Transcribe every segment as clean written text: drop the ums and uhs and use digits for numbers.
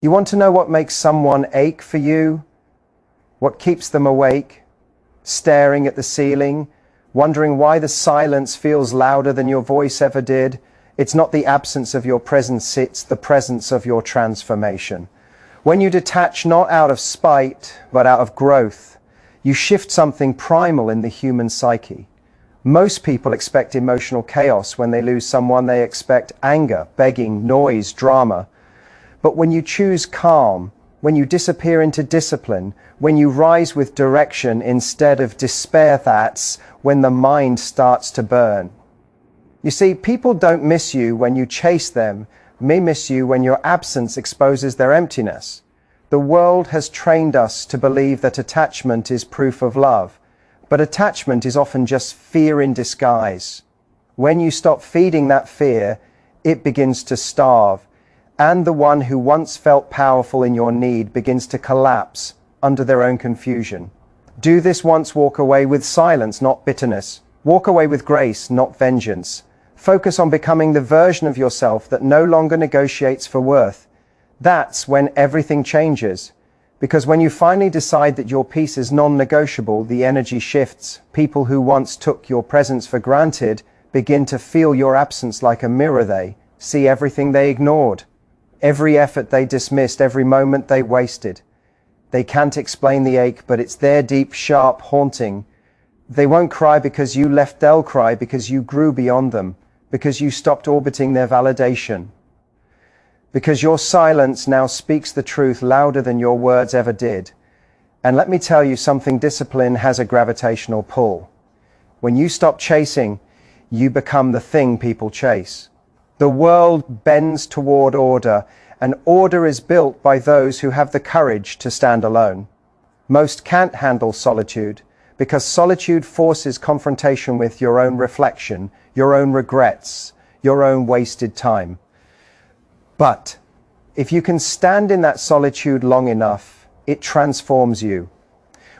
You want to know what makes someone ache for you? What keeps them awake, staring at the ceiling, wondering why the silence feels louder than your voice ever did? It's not the absence of your presence, it's the presence of your transformation. When you detach not out of spite, but out of growth, you shift something primal in the human psyche. Most people expect emotional chaos when they lose someone. They expect anger, begging, noise, drama. But when you choose calm, when you disappear into discipline, when you rise with direction instead of despair, that's when the mind starts to burn. You see, people don't miss you when you chase them. They miss you when your absence exposes their emptiness. The world has trained us to believe that attachment is proof of love, but attachment is often just fear in disguise. When you stop feeding that fear, it begins to starve, and the one who once felt powerful in your need begins to collapse under their own confusion. Do this once, walk away with silence, not bitterness. Walk away with grace, not vengeance. Focus on becoming the version of yourself that no longer negotiates for worth. That's when everything changes. Because when you finally decide that your peace is non-negotiable, the energy shifts. People who once took your presence for granted begin to feel your absence like a mirror. They see everything they ignored, every effort they dismissed, every moment they wasted. They can't explain the ache, but it's their deep, sharp haunting. They won't cry because you left, they'll cry because you grew beyond them, because you stopped orbiting their validation. Because your silence now speaks the truth louder than your words ever did. And let me tell you something, discipline has a gravitational pull. When you stop chasing, you become the thing people chase. The world bends toward order, and order is built by those who have the courage to stand alone. Most can't handle solitude, because solitude forces confrontation with your own reflection, your own regrets, your own wasted time. But if you can stand in that solitude long enough, it transforms you.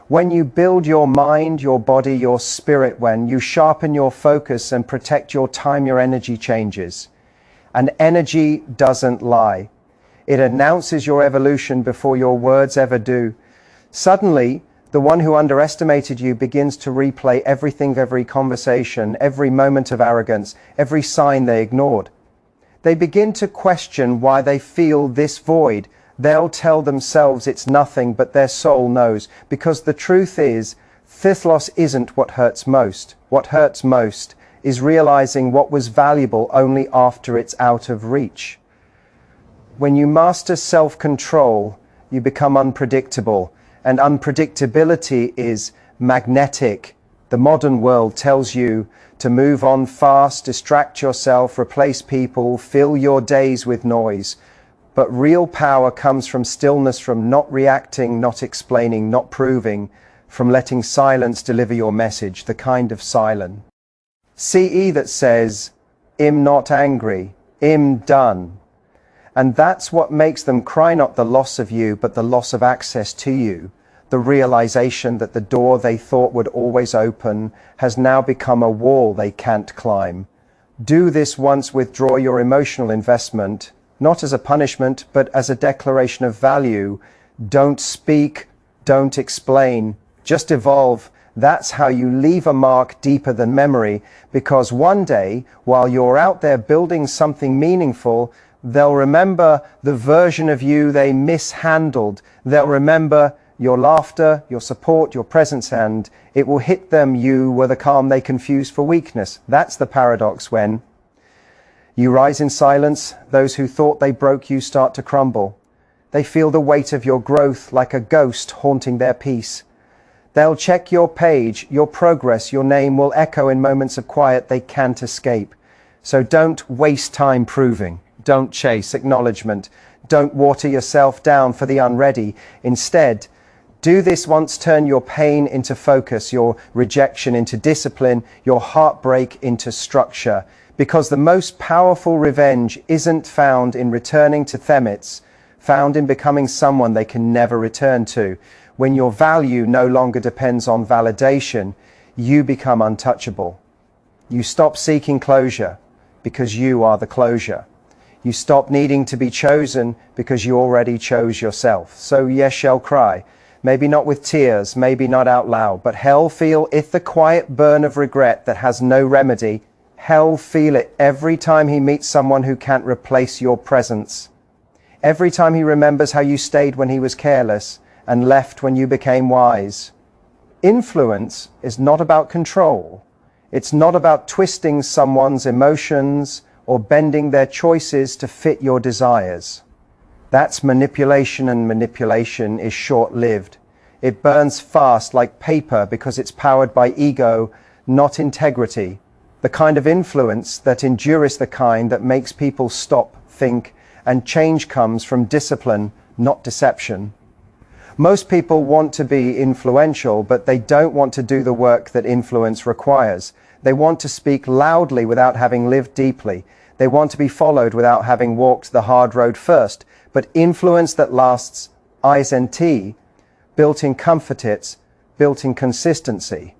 When you build your mind, your body, your spirit, when you sharpen your focus and protect your time, your energy changes. And energy doesn't lie. It announces your evolution before your words ever do. Suddenly, the one who underestimated you begins to replay everything, every conversation, every moment of arrogance, every sign they ignored. They begin to question why they feel this void. They'll tell themselves it's nothing, but their soul knows. Because the truth is, fifth loss isn't what hurts most. What hurts most is realizing what was valuable only after it's out of reach. When you master self-control, you become unpredictable, and unpredictability is magnetic. The modern world tells you to move on fast, distract yourself, replace people, fill your days with noise. But real power comes from stillness, from not reacting, not explaining, not proving, from letting silence deliver your message, the kind of silence. CE that says, "I'm not angry, I'm done." And that's what makes them cry, not the loss of you, but the loss of access to you. The realization that the door they thought would always open has now become a wall they can't climb. Do this once, withdraw your emotional investment, not as a punishment, but as a declaration of value. Don't speak, don't explain, just evolve. That's how you leave a mark deeper than memory, because one day, while you're out there building something meaningful, they'll remember the version of you they mishandled. They'll remember your laughter, your support, your presence, and it will hit them you were the calm they confused for weakness. That's the paradox. When you rise in silence, those who thought they broke you start to crumble. They feel the weight of your growth like a ghost haunting their peace. They'll check your page, your progress, your name will echo in moments of quiet they can't escape. So don't waste time proving. Don't chase acknowledgement. Don't water yourself down for the unready. Instead, do this once, turn your pain into focus, your rejection into discipline, your heartbreak into structure. Because the most powerful revenge isn't found in returning to Themitz, found in becoming someone they can never return to. When your value no longer depends on validation, you become untouchable. You stop seeking closure because you are the closure. You stop needing to be chosen because you already chose yourself. So yes shall cry, maybe not with tears, maybe not out loud, but hell feel it the quiet burn of regret that has no remedy. Hell feel it every time he meets someone who can't replace your presence. Every time he remembers how you stayed when he was careless and left when you became wise. Influence is not about control. It's not about twisting someone's emotions or bending their choices to fit your desires. That's manipulation, and manipulation is short-lived. It burns fast like paper because it's powered by ego, not integrity. The kind of influence that endures, the kind that makes people stop, think, and change comes from discipline, not deception. Most people want to be influential, but they don't want to do the work that influence requires. They want to speak loudly without having lived deeply. They want to be followed without having walked the hard road first. But influence that lasts, ISNT, built in comfort, it's built in consistency.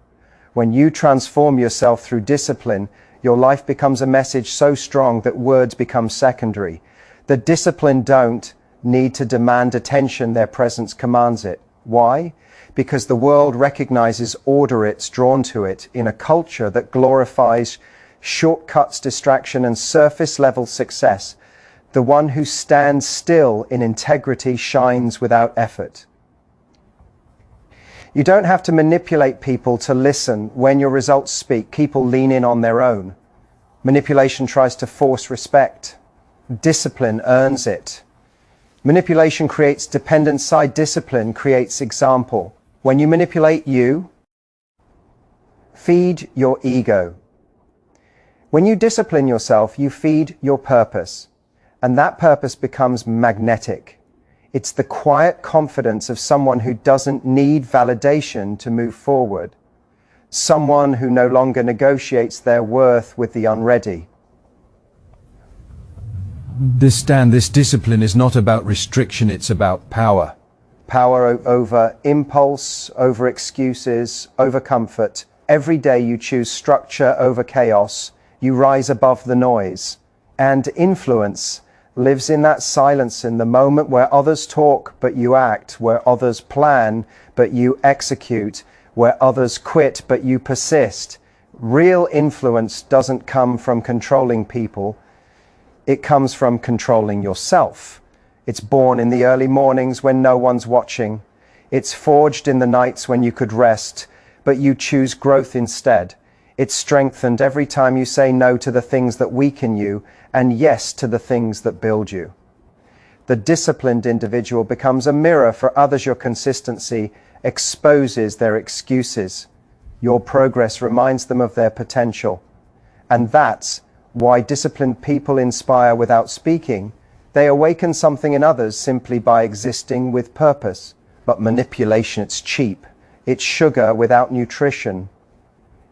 When you transform yourself through discipline, your life becomes a message so strong that words become secondary. The disciplined don't need to demand attention, their presence commands it. Why? Because the world recognizes order, it's drawn to it in a culture that glorifies shortcuts, distraction, and surface-level success. The one who stands still in integrity shines without effort. You don't have to manipulate people to listen. When your results speak, people lean in on their own. Manipulation tries to force respect. Discipline earns it. Manipulation creates dependence, side discipline creates example. When you manipulate, you feed your ego. When you discipline yourself, you feed your purpose, and that purpose becomes magnetic. It's the quiet confidence of someone who doesn't need validation to move forward, someone who no longer negotiates their worth with the unready. This discipline is not about restriction, it's about power. Power over impulse, over excuses, over comfort. Every day you choose structure over chaos. You rise above the noise. And influence lives in that silence, in the moment where others talk but you act, where others plan but you execute, where others quit but you persist. Real influence doesn't come from controlling people. It comes from controlling yourself. It's born in the early mornings when no one's watching. It's forged in the nights when you could rest, but you choose growth instead. It's strengthened every time you say no to the things that weaken you and yes to the things that build you. The disciplined individual becomes a mirror for others. Your consistency exposes their excuses. Your progress reminds them of their potential. And that's why disciplined people inspire without speaking. They awaken something in others simply by existing with purpose. But manipulation, it's cheap. It's sugar without nutrition.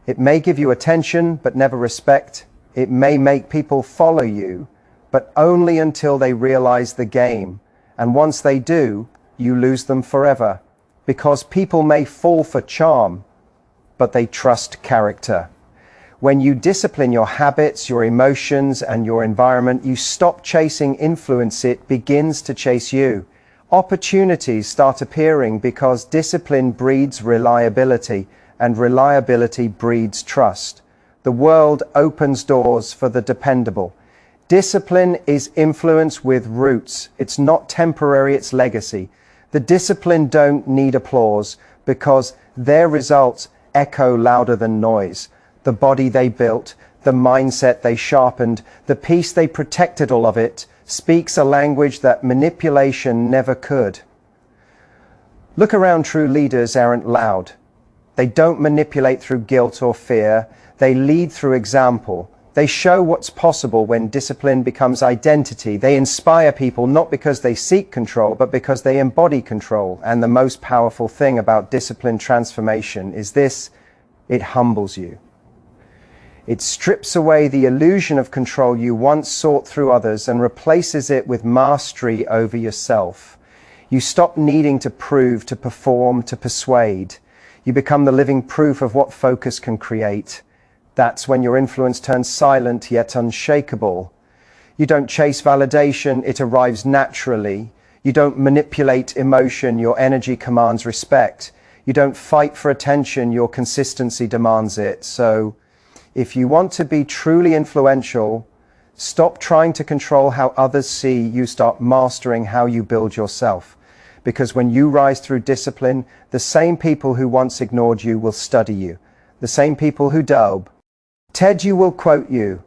It may give you attention, but never respect. It may make people follow you, but only until they realize the game. And once they do, you lose them forever. Because people may fall for charm, but they trust character. When you discipline your habits, your emotions, and your environment, you stop chasing influence, it begins to chase you. Opportunities start appearing because discipline breeds reliability, and reliability breeds trust. The world opens doors for the dependable. Discipline is influence with roots. It's not temporary, it's legacy. The disciplined don't need applause because their results echo louder than noise. The body they built, the mindset they sharpened, the peace they protected, all of it speaks a language that manipulation never could. Look around, true leaders aren't loud. They don't manipulate through guilt or fear. They lead through example. They show what's possible when discipline becomes identity. They inspire people not because they seek control, but because they embody control. And the most powerful thing about discipline transformation is this: it humbles you. It strips away the illusion of control you once sought through others and replaces it with mastery over yourself. You stop needing to prove, to perform, to persuade. You become the living proof of what focus can create. That's when your influence turns silent yet unshakable. You don't chase validation, it arrives naturally. You don't manipulate emotion, your energy commands respect. You don't fight for attention, your consistency demands it. So, if you want to be truly influential, stop trying to control how others see you, start mastering how you build yourself. Because when you rise through discipline, the same people who once ignored you will study you. The same people who dope, Ted you will quote you.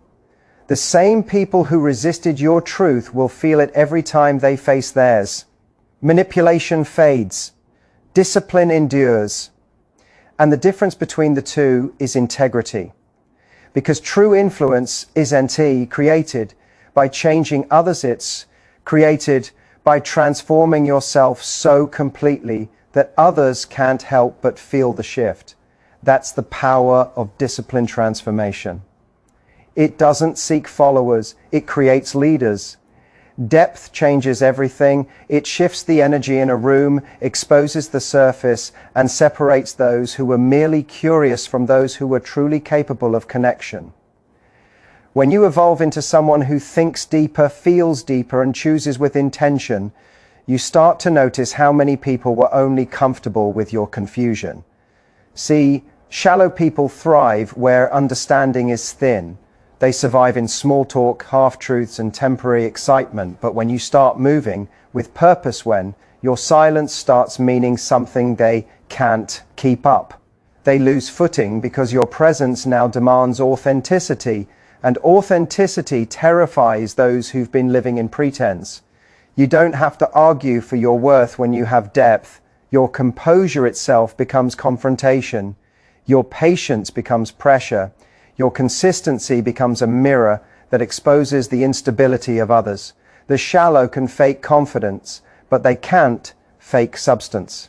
The same people who resisted your truth will feel it every time they face theirs. Manipulation fades. Discipline endures. And the difference between the two is integrity. Because true influence isn't created by changing others, it's created by transforming yourself so completely that others can't help but feel the shift. That's the power of discipline transformation. It doesn't seek followers, it creates leaders. Depth changes everything. It shifts the energy in a room, exposes the surface, and separates those who were merely curious from those who were truly capable of connection. When you evolve into someone who thinks deeper, feels deeper, and chooses with intention, you start to notice how many people were only comfortable with your confusion. See, shallow people thrive where understanding is thin. They survive in small talk, half-truths, and temporary excitement. But when you start moving with purpose, when your silence starts meaning something they can't keep up, they lose footing because your presence now demands authenticity. And authenticity terrifies those who've been living in pretense. You don't have to argue for your worth when you have depth. Your composure itself becomes confrontation. Your patience becomes pressure. Your consistency becomes a mirror that exposes the instability of others. The shallow can fake confidence, but they can't fake substance.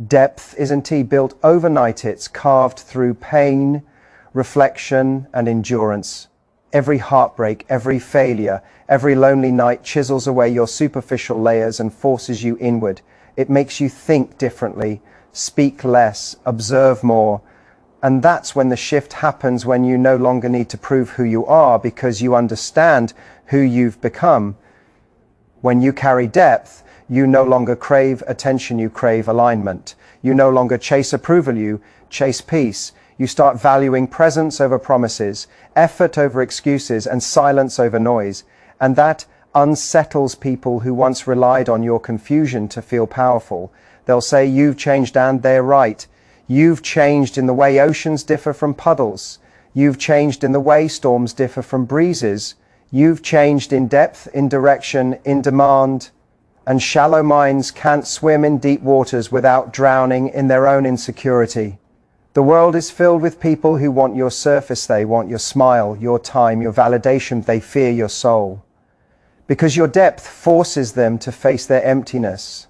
Depth isn't built overnight, it's carved through pain, reflection, and endurance. Every heartbreak, every failure, every lonely night chisels away your superficial layers and forces you inward. It makes you think differently, speak less, observe more. And that's when the shift happens, when you no longer need to prove who you are because you understand who you've become. When you carry depth, you no longer crave attention, you crave alignment. You no longer chase approval, you chase peace. You start valuing presence over promises, effort over excuses, and silence over noise. And that unsettles people who once relied on your confusion to feel powerful. They'll say you've changed, and they're right. You've changed in the way oceans differ from puddles. You've changed in the way storms differ from breezes. You've changed in depth, in direction, in demand. And shallow minds can't swim in deep waters without drowning in their own insecurity. The world is filled with people who want your surface, they want your smile, your time, your validation, they fear your soul. Because your depth forces them to face their emptiness.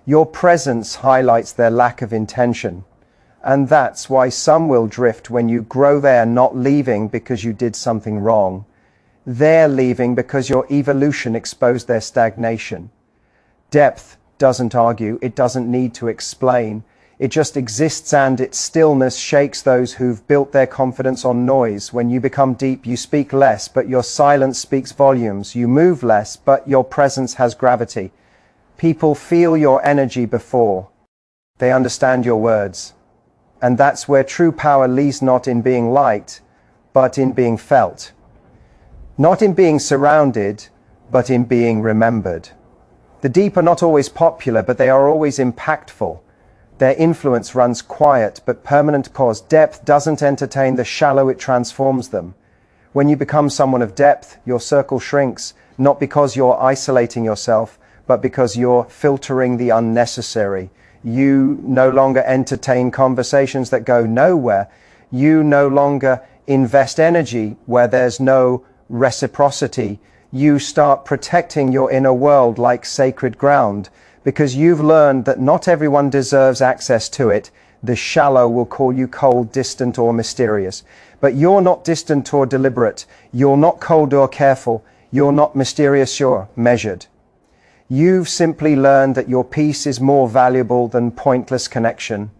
Your presence highlights their lack of intention. And that's why some will drift when you grow. They're not leaving because you did something wrong. They're leaving because your evolution exposed their stagnation. Depth doesn't argue, it doesn't need to explain. It just exists, and its stillness shakes those who've built their confidence on noise. When you become deep, you speak less, but your silence speaks volumes. You move less, but your presence has gravity. People feel your energy before they understand your words. And that's where true power lies, not in being liked, but in being felt. Not in being surrounded, but in being remembered. The deep are not always popular, but they are always impactful. Their influence runs quiet but permanent, cause depth doesn't entertain the shallow, it transforms them. When you become someone of depth, your circle shrinks, not because you're isolating yourself, but because you're filtering the unnecessary. You no longer entertain conversations that go nowhere. You no longer invest energy where there's no reciprocity. You start protecting your inner world like sacred ground, because you've learned that not everyone deserves access to it. The shallow will call you cold, distant, or mysterious. But you're not distant or deliberate. You're not cold or careful. You're not mysterious, you're measured. You've simply learned that your peace is more valuable than pointless connection.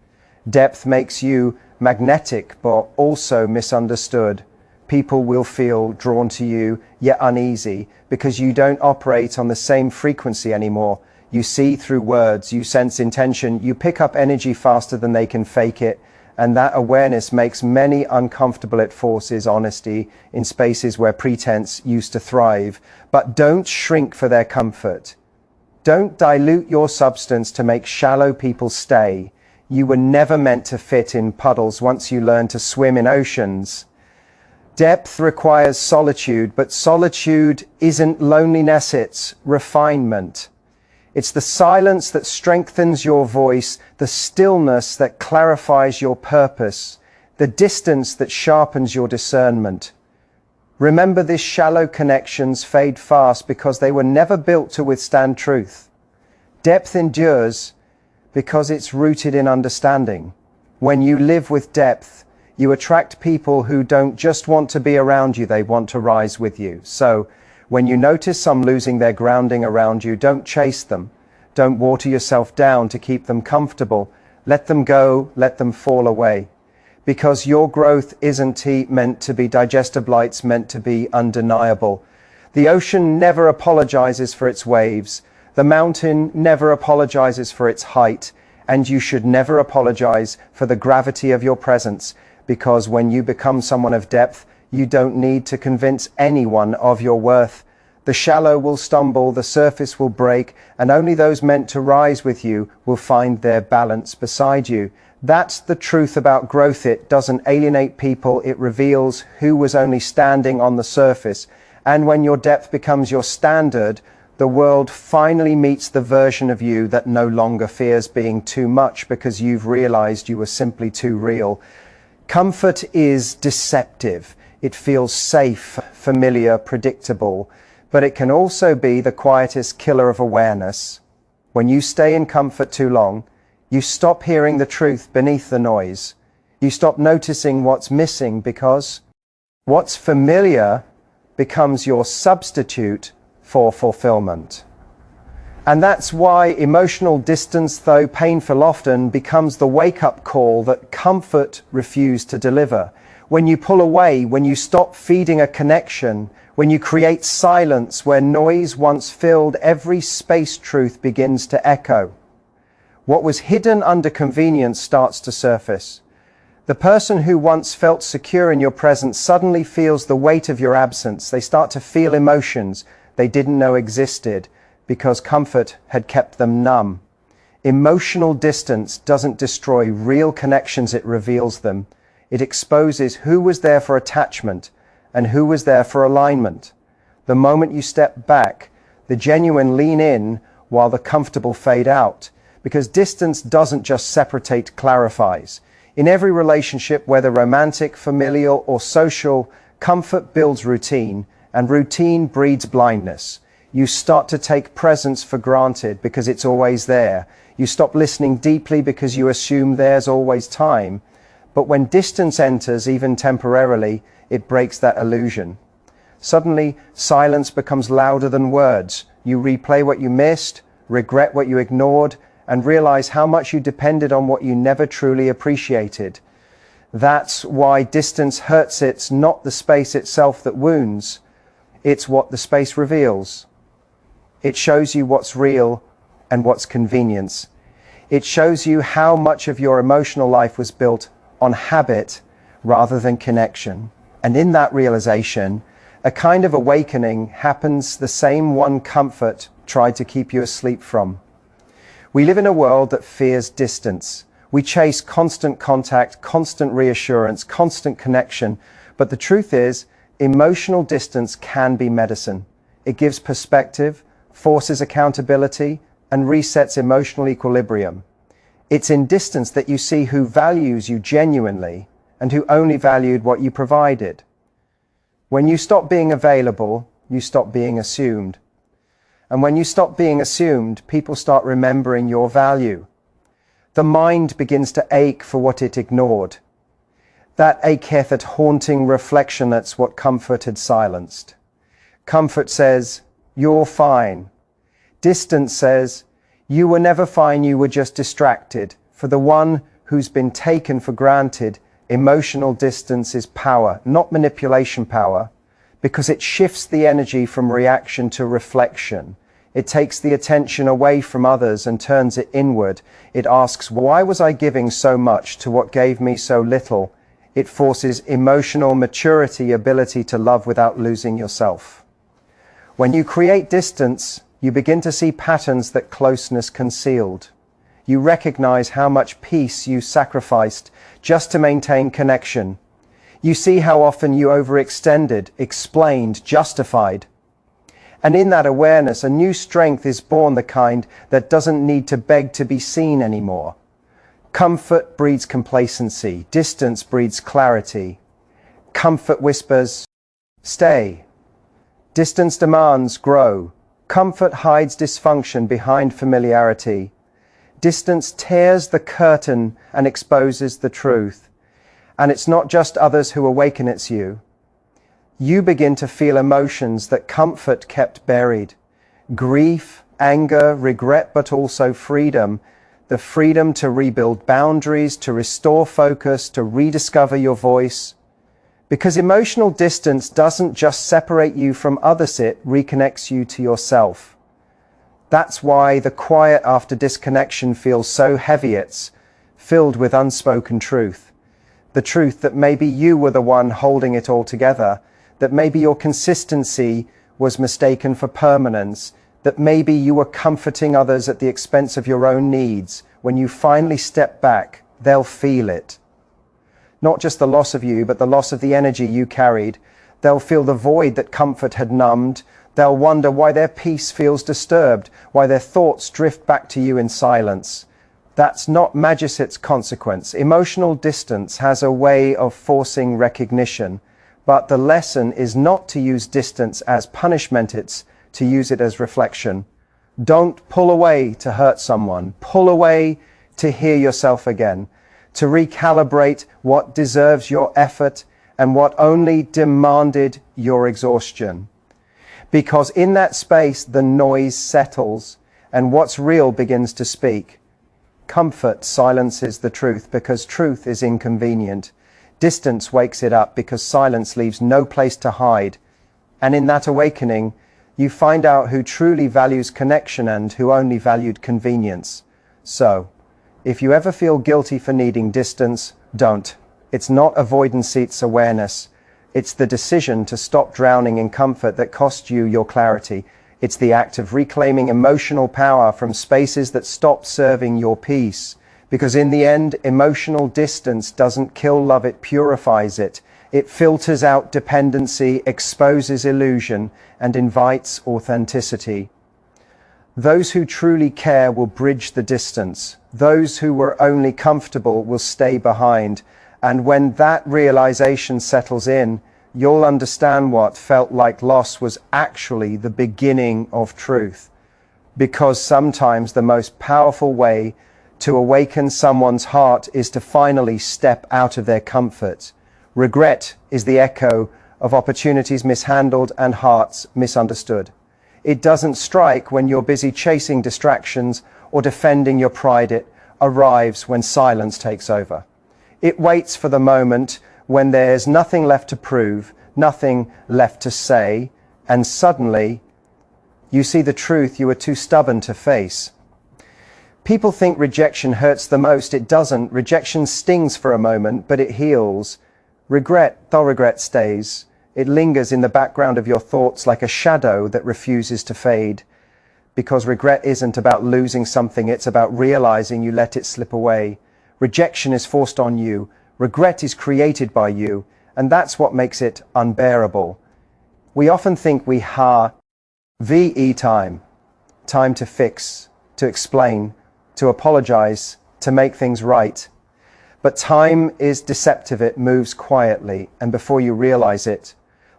Depth makes you magnetic, but also misunderstood. people will feel drawn to you, yet uneasy, because you don't operate on the same frequency anymore. You see through words, you sense intention, you pick up energy faster than they can fake it, and that awareness makes many uncomfortable. It forces honesty in spaces where pretense used to thrive. But don't shrink for their comfort. Don't dilute your substance to make shallow people stay. You were never meant to fit in puddles once you learn to swim in oceans. Depth requires solitude, but solitude isn't loneliness, it's refinement. It's the silence that strengthens your voice, the stillness that clarifies your purpose, the distance that sharpens your discernment. Remember, these shallow connections fade fast because they were never built to withstand truth. Depth endures because it's rooted in understanding. When you live with depth, you attract people who don't just want to be around you, they want to rise with you. So, when you notice some losing their grounding around you, don't chase them. Don't water yourself down to keep them comfortable. Let them go, let them fall away. Because your growth isn't meant to be digestible, it's meant to be undeniable. The ocean never apologizes for its waves. The mountain never apologizes for its height. And you should never apologize for the gravity of your presence. Because when you become someone of depth, you don't need to convince anyone of your worth. The shallow will stumble, the surface will break, and only those meant to rise with you will find their balance beside you. That's the truth about growth. It doesn't alienate people, it reveals who was only standing on the surface. And when your depth becomes your standard, the world finally meets the version of you that no longer fears being too much because you've realized you were simply too real. Comfort is deceptive. It feels safe, familiar, predictable, but it can also be the quietest killer of awareness. When you stay in comfort too long, you stop hearing the truth beneath the noise. You stop noticing what's missing because what's familiar becomes your substitute for fulfillment. And that's why emotional distance, though painful often, becomes the wake-up call that comfort refused to deliver. When you pull away, when you stop feeding a connection, when you create silence where noise once filled every space, truth begins to echo. What was hidden under convenience starts to surface. The person who once felt secure in your presence suddenly feels the weight of your absence. They start to feel emotions they didn't know existed because comfort had kept them numb. Emotional distance doesn't destroy real connections, it reveals them. It exposes who was there for attachment and who was there for alignment. The moment you step back, the genuine lean in while the comfortable fade out. Because distance doesn't just separate, it clarifies. In every relationship, whether romantic, familial, or social, comfort builds routine, and routine breeds blindness. You start to take presence for granted because it's always there. You stop listening deeply because you assume there's always time. But when distance enters, even temporarily, it breaks that illusion. Suddenly, silence becomes louder than words. You replay what you missed, regret what you ignored, and realize how much you depended on what you never truly appreciated. That's why distance hurts. It's not the space itself that wounds. It's what the space reveals. It shows you what's real and what's convenience. It shows you how much of your emotional life was built on habit rather than connection. And in that realization, a kind of awakening happens, the same one comfort tried to keep you asleep from. We live in a world that fears distance. We chase constant contact, constant reassurance, constant connection. But the truth is, emotional distance can be medicine. It gives perspective, forces accountability, and resets emotional equilibrium. It's in distance that you see who values you genuinely and who only valued what you provided. When you stop being available, you stop being assumed. And when you stop being assumed, people start remembering your value. The mind begins to ache for what it ignored. That acheth at haunting reflection, that's what comfort had silenced. Comfort says, you're fine. Distance says, you were never fine, you were just distracted. For the one who's been taken for granted, Emotional distance is power, not manipulation power, because it shifts the energy from reaction to reflection. It takes the attention away from others and turns it inward. It asks, why was I giving so much to what gave me so little? It forces emotional maturity, ability to love without losing yourself. When you create distance, you begin to see patterns that closeness concealed. You recognize how much peace you sacrificed just to maintain connection. You see how often you overextended, explained, justified. And in that awareness, a new strength is born, the kind that doesn't need to beg to be seen anymore. Comfort breeds complacency. Distance breeds clarity. Comfort whispers, stay. Distance demands, grow. Comfort hides dysfunction behind familiarity. Distance tears the curtain and exposes the truth. And it's not just others who awaken, it's you. You begin to feel emotions that comfort kept buried. Grief, anger, regret, but also freedom. The freedom to rebuild boundaries, to restore focus, to rediscover your voice. Because emotional distance doesn't just separate you from others, it reconnects you to yourself. That's why the quiet after disconnection feels so heavy. It's filled with unspoken truth. The truth that maybe you were the one holding it all together, that maybe your consistency was mistaken for permanence, that maybe you were comforting others at the expense of your own needs. When you finally step back, they'll feel it. Not just the loss of you, but the loss of the energy you carried. They'll feel the void that comfort had numbed. They'll wonder why their peace feels disturbed, why their thoughts drift back to you in silence. That's not magic, it's consequence. Emotional distance has a way of forcing recognition, but the lesson is not to use distance as punishment, it's to use it as reflection. Don't pull away to hurt someone. Pull away to hear yourself again, to recalibrate what deserves your effort and what only demanded your exhaustion. Because in that space, the noise settles and what's real begins to speak. Comfort silences the truth because truth is inconvenient. Distance wakes it up because silence leaves no place to hide. And in that awakening, you find out who truly values connection and who only valued convenience. So, if you ever feel guilty for needing distance, don't. It's not avoidance, it's awareness. It's the decision to stop drowning in comfort that cost you your clarity. It's the act of reclaiming emotional power from spaces that stopped serving your peace. Because in the end, emotional distance doesn't kill love, it purifies it. It filters out dependency, exposes illusion, and invites authenticity. Those who truly care will bridge the distance. Those who were only comfortable will stay behind. And when that realization settles in, you'll understand what felt like loss was actually the beginning of truth. Because sometimes the most powerful way to awaken someone's heart is to finally step out of their comfort. Regret is the echo of opportunities mishandled and hearts misunderstood. It doesn't strike when you're busy chasing distractions or defending your pride. It arrives when silence takes over. It waits for the moment when there's nothing left to prove, nothing left to say, and suddenly you see the truth you were too stubborn to face. People think rejection hurts the most. It doesn't. Rejection stings for a moment, but it heals. Regret stays. It lingers in the background of your thoughts like a shadow that refuses to fade. Because regret isn't about losing something, it's about realizing you let it slip away. Rejection is forced on you. Regret is created by you, and that's what makes it unbearable. We often think we have time to fix, to explain, to apologize, to make things right. But time is deceptive. It moves quietly, and before you realize it,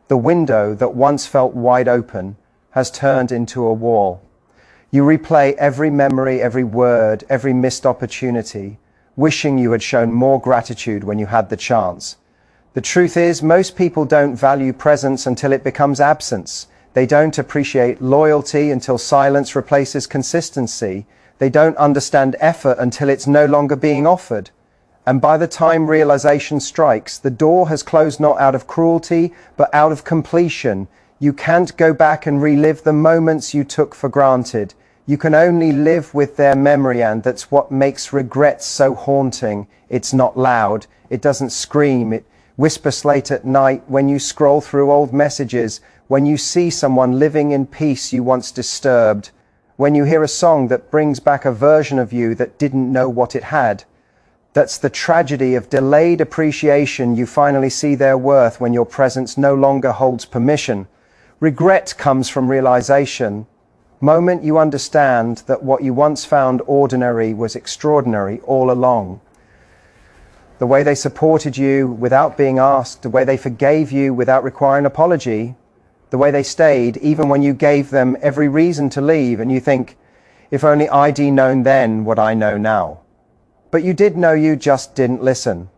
the window that once felt wide open has turned into a wall. You replay every memory, every word, every missed opportunity, wishing you had shown more gratitude when you had the chance. The truth is, most people don't value presence until it becomes absence. They don't appreciate loyalty until silence replaces consistency. They don't understand effort until it's no longer being offered. And by the time realization strikes, the door has closed not out of cruelty, but out of completion. You can't go back and relive the moments you took for granted. You can only live with their memory, and that's what makes regret so haunting. It's not loud, it doesn't scream, it whispers late at night when you scroll through old messages, when you see someone living in peace you once disturbed, when you hear a song that brings back a version of you that didn't know what it had. That's the tragedy of delayed appreciation. You finally see their worth when your presence no longer holds permission. Regret comes from realization. Moment you understand that what you once found ordinary was extraordinary all along. The way they supported you without being asked, the way they forgave you without requiring apology, the way they stayed even when you gave them every reason to leave, and you think, if only I'd known then what I know now. But you did know, you just didn't listen.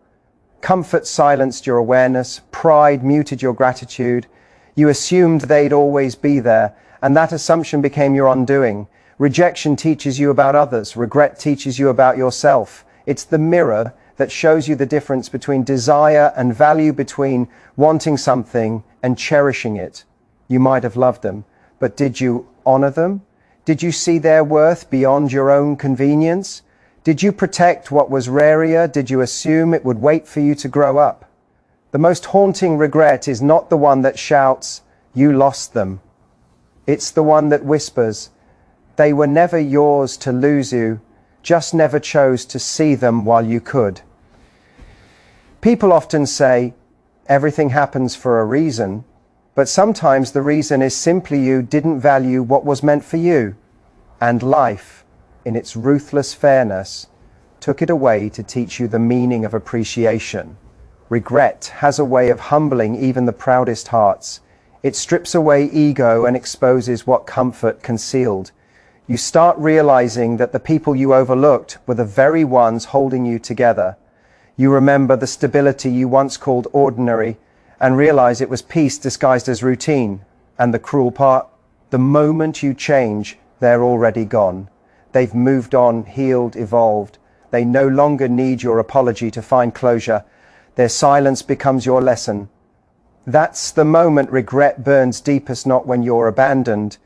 Comfort silenced your awareness, pride muted your gratitude. You assumed they'd always be there, and that assumption became your undoing. Rejection teaches you about others, regret teaches you about yourself. It's the mirror that shows you the difference between desire and value, between wanting something and cherishing it. You might have loved them, but did you honor them? Did you see their worth beyond your own convenience? Did you protect what was rarer? Did you assume it would wait for you to grow up? The most haunting regret is not the one that shouts, "You lost them." It's the one that whispers, "They were never yours to lose, you just never chose to see them while you could." People often say, everything happens for a reason, but sometimes the reason is simply you didn't value what was meant for you, and life, in its ruthless fairness, took it away to teach you the meaning of appreciation. Regret has a way of humbling even the proudest hearts. It strips away ego and exposes what comfort concealed. You start realizing that the people you overlooked were the very ones holding you together. You remember the stability you once called ordinary and realize it was peace disguised as routine. And the cruel part, the moment you change, they're already gone. They've moved on, healed, evolved. They no longer need your apology to find closure. Their silence becomes your lesson. That's the moment regret burns deepest, not when you're abandoned,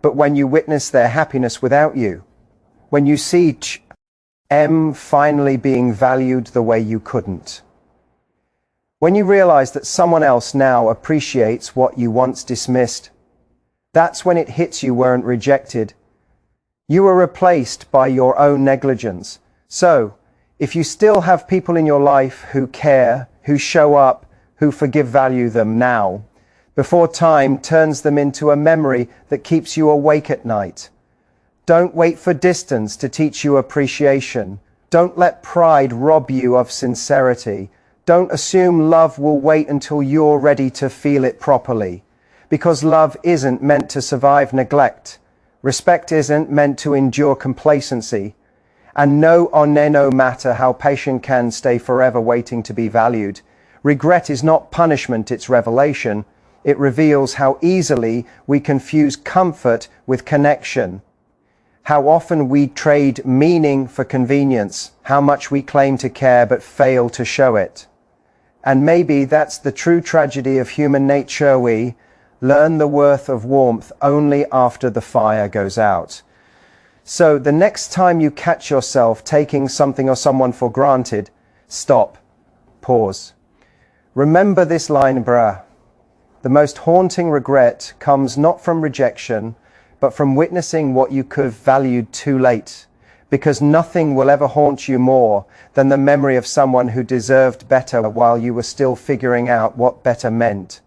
but when you witness their happiness without you. When you see finally being valued the way you couldn't. When you realize that someone else now appreciates what you once dismissed. That's when it hits you weren't rejected. You were replaced by your own negligence. So, if you still have people in your life who care, who show up, who forgive, value them now, before time turns them into a memory that keeps you awake at night. Don't wait for distance to teach you appreciation. Don't let pride rob you of sincerity. Don't assume love will wait until you're ready to feel it properly. Because love isn't meant to survive neglect. Respect isn't meant to endure complacency. And no matter how patient can stay forever waiting to be valued. Regret is not punishment, it's revelation. It reveals how easily we confuse comfort with connection. How often we trade meaning for convenience. How much we claim to care but fail to show it. And maybe that's the true tragedy of human nature. We learn the worth of warmth only after the fire goes out. So the next time you catch yourself taking something or someone for granted, stop, pause. Remember this line, bruh. The most haunting regret comes not from rejection, but from witnessing what you could have valued too late. Because nothing will ever haunt you more than the memory of someone who deserved better while you were still figuring out what better meant.